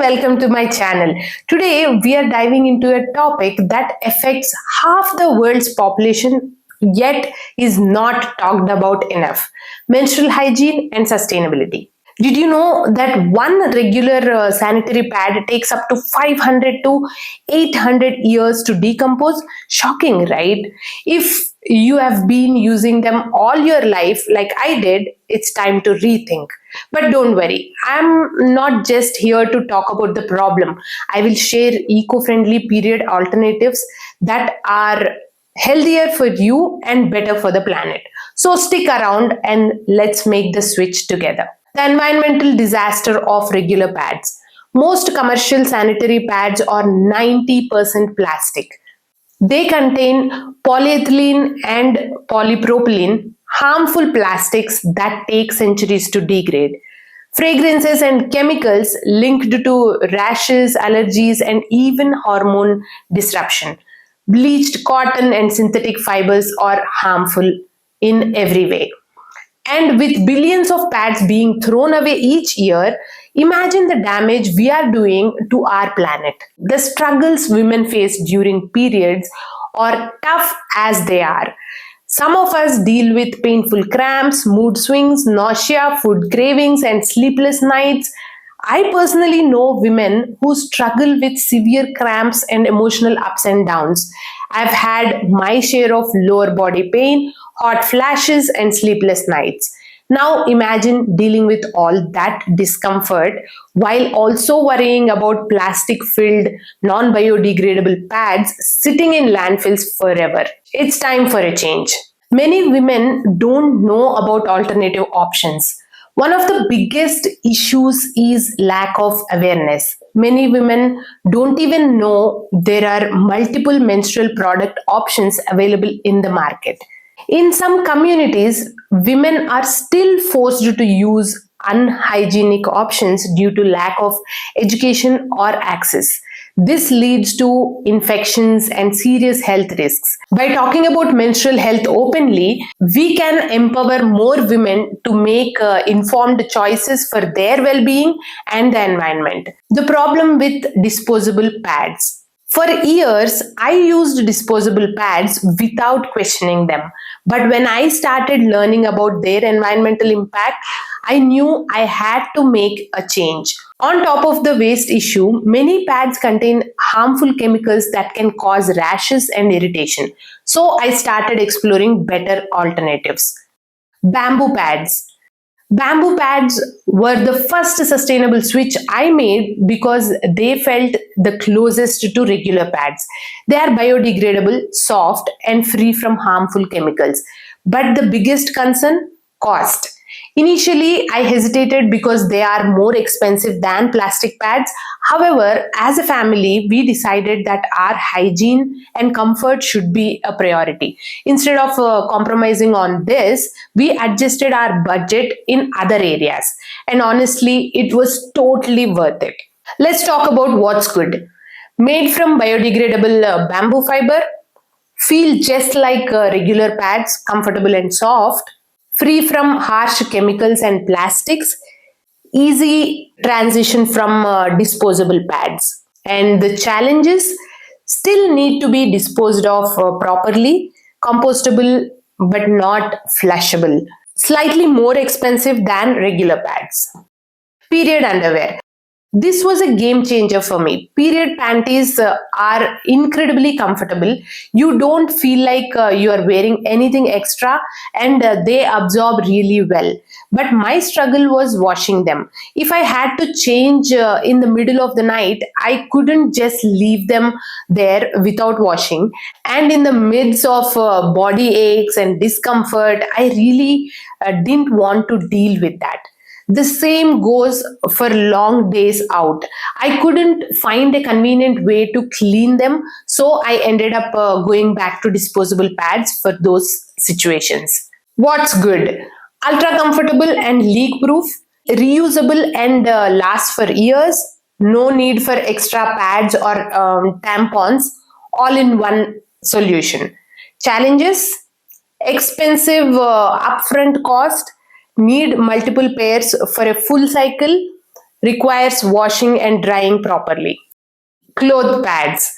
welcome to my channel. Today we are diving into a topic that affects half the world's population yet is not talked about enough: menstrual hygiene and sustainability. Did you know that one regular sanitary pad takes up to 500 to 800 years to decompose? Shocking, right? If you have been using them all your life, like I did, it's time to rethink. But don't worry, I'm not just here to talk about the problem. I will share eco-friendly period alternatives that are healthier for you and better for the planet. So stick around and let's make the switch together. The environmental disaster of regular pads. Most commercial sanitary pads are 90% plastic. They contain polyethylene and polypropylene, harmful plastics that take centuries to degrade. Fragrances and chemicals linked to rashes, allergies, and even hormone disruption. Bleached cotton and synthetic fibers are harmful in every way. And with billions of pads being thrown away each year, imagine the damage we are doing to our planet. The struggles women face during periods are tough as they are. Some of us deal with painful cramps, mood swings, nausea, food cravings, and sleepless nights. I personally know women who struggle with severe cramps and emotional ups and downs. I've had my share of lower body pain, hot flashes, and sleepless nights. Now imagine dealing with all that discomfort while also worrying about plastic-filled, non-biodegradable pads sitting in landfills forever. It's time for a change. Many women don't know about alternative options. One of the biggest issues is lack of awareness. Many women don't even know there are multiple menstrual product options available in the market. In some communities, women are still forced to use unhygienic options due to lack of education or access. This leads to infections and serious health risks. By talking about menstrual health openly, we can empower more women to make informed choices for their well-being and the environment. The problem with disposable pads. For years, I used disposable pads without questioning them. But when I started learning about their environmental impact, I knew I had to make a change. On top of the waste issue, many pads contain harmful chemicals that can cause rashes and irritation. So I started exploring better alternatives. Bamboo pads. Bamboo pads were the first sustainable switch I made because they felt the closest to regular pads. They are biodegradable, soft, and free from harmful chemicals. But the biggest concern? Cost. Initially, I hesitated because they are more expensive than plastic pads. However, as a family, we decided that our hygiene and comfort should be a priority. Instead of compromising on this, we adjusted our budget in other areas. And honestly, it was totally worth it. Let's talk about what's good. Made from biodegradable bamboo fiber, feel just like regular pads, comfortable and soft, free from harsh chemicals and plastics, easy transition from disposable pads. And the challenges still need to be disposed of properly, compostable but not flushable, slightly more expensive than regular pads. Period underwear. This was a game changer for me. Period panties are incredibly comfortable. You don't feel like you are wearing anything extra, and they absorb really well. But my struggle was washing them. If I had to change in the middle of the night, I couldn't just leave them there without washing. And in the midst of body aches and discomfort, I really didn't want to deal with that. The same goes for long days out. I couldn't find a convenient way to clean them, so I ended up going back to disposable pads for those situations. What's good? Ultra comfortable and leak proof, reusable and last for years, no need for extra pads or tampons, all in one solution. Challenges? Expensive upfront cost, need multiple pairs for a full cycle, requires washing and drying properly. Cloth pads.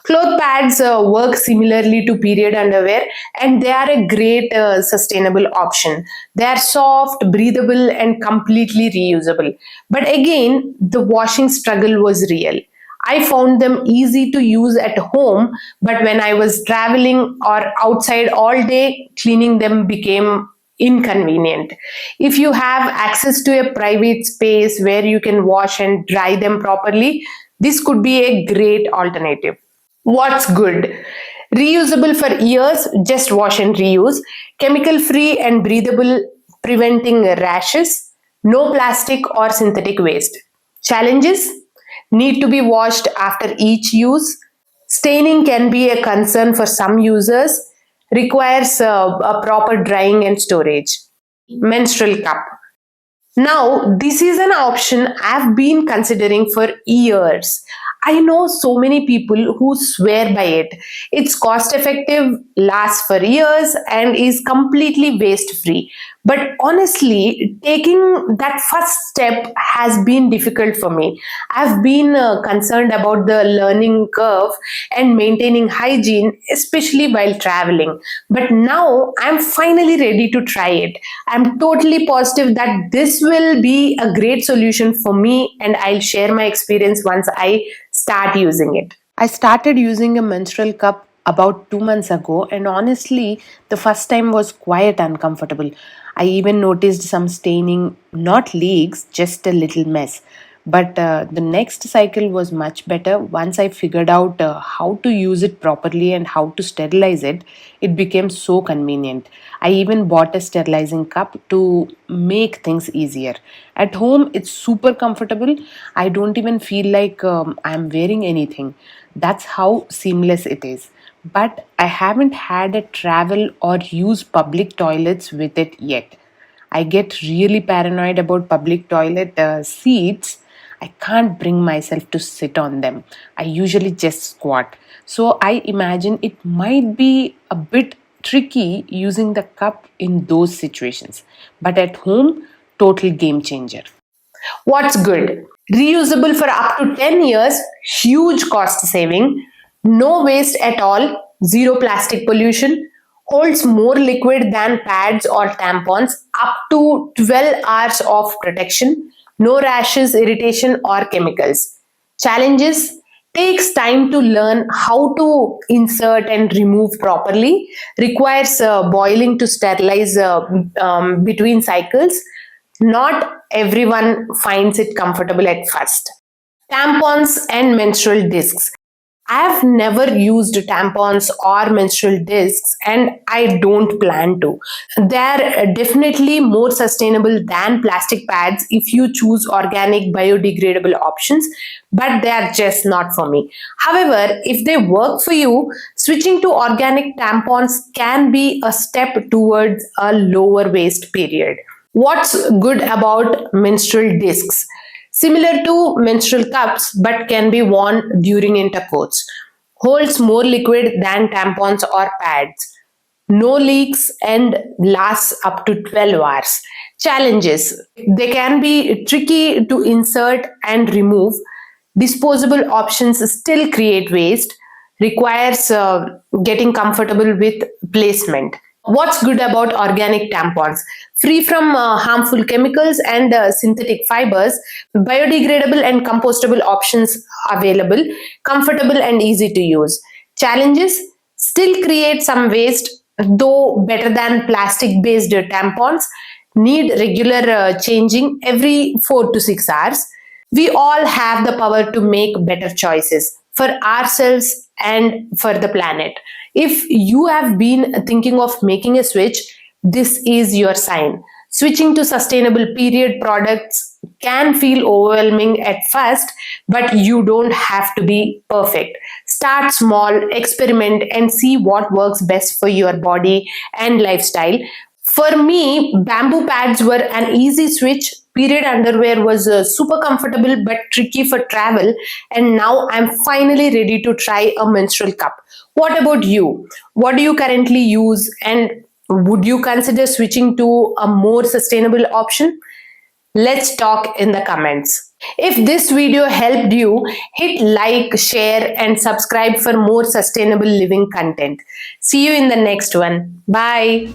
Cloth pads work similarly to period underwear, and they are a great sustainable option. They are soft, breathable, and completely reusable. But again, the washing struggle was real. I found them easy to use at home, but when I was traveling or outside all day, cleaning them became inconvenient. If you have access to a private space where you can wash and dry them properly, this could be a great alternative. What's good? Reusable for years, just wash and reuse. Chemical free and breathable, preventing rashes. No plastic or synthetic waste. Challenges? Need to be washed after each use. Staining can be a concern for some users. Requires a proper drying and storage. Menstrual cup. Now, this is an option I've been considering for years. I know so many people who swear by it. It's cost effective, lasts for years, and is completely waste free. But honestly, taking that first step has been difficult for me. I've been concerned about the learning curve and maintaining hygiene, especially while traveling. But now I'm finally ready to try it. I'm totally positive that this will be a great solution for me, and I'll share my experience once I start using it. I started using a menstrual cup about 2 months ago, and honestly, the first time was quite uncomfortable. I even noticed some staining, not leaks, just a little mess. But the next cycle was much better. Once I figured out how to use it properly and how to sterilize it, it became so convenient. I even bought a sterilizing cup to make things easier. At home, it's super comfortable. I don't even feel like I'm wearing anything. That's how seamless it is. But I haven't had a travel or use public toilets with it yet. I get really paranoid about public toilet seats. I can't bring myself to sit on them. I usually just squat. So I imagine it might be a bit tricky using the cup in those situations. But at home, total game changer. What's good? Reusable for up to 10 years, huge cost saving, no waste at all, zero plastic pollution, holds more liquid than pads or tampons, up to 12 hours of protection, no rashes, irritation, or chemicals. Challenges: takes time to learn how to insert and remove properly, requires boiling to sterilize between cycles. Not everyone finds it comfortable at first. Tampons and menstrual discs. I've never used tampons or menstrual discs, and I don't plan to. They're definitely more sustainable than plastic pads if you choose organic biodegradable options, but they are just not for me. However, if they work for you, switching to organic tampons can be a step towards a lower waste period. What's good about menstrual discs? Similar to menstrual cups but can be worn during intercourse. Holds more liquid than tampons or pads. No leaks and lasts up to 12 hours. Challenges: they can be tricky to insert and remove. Disposable options still create waste. Requires getting comfortable with placement. What's good about organic tampons? Free from harmful chemicals and synthetic fibers, biodegradable and compostable options available, comfortable and easy to use. Challenges: still create some waste, though better than plastic based tampons, need regular changing every 4 to 6 hours. We all have the power to make better choices for ourselves and for the planet. If you have been thinking of making a switch, this is your sign. Switching to sustainable period products can feel overwhelming at first, but you don't have to be perfect. Start small, experiment, and see what works best for your body and lifestyle. For me, bamboo pads were an easy switch. Period underwear was super comfortable but tricky for travel, and now I'm finally ready to try a menstrual cup. What about you? What do you currently use, and would you consider switching to a more sustainable option? Let's talk in the comments. If this video helped you, hit like, share, and subscribe for more sustainable living content. See you in the next one. Bye.